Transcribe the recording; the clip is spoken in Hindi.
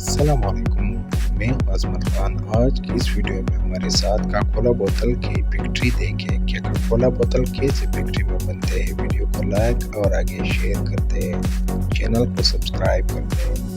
अस्सलाम वालेकुम। मैं अज़मत ख़ान। आज की इस वीडियो में हमारे साथ कोका कोला बोतल की फैक्ट्री देखें कि कोका कोला बोतल कैसे फैक्ट्री में बनते हैं। वीडियो को लाइक और आगे शेयर करते हैं, चैनल को सब्सक्राइब करते हैं।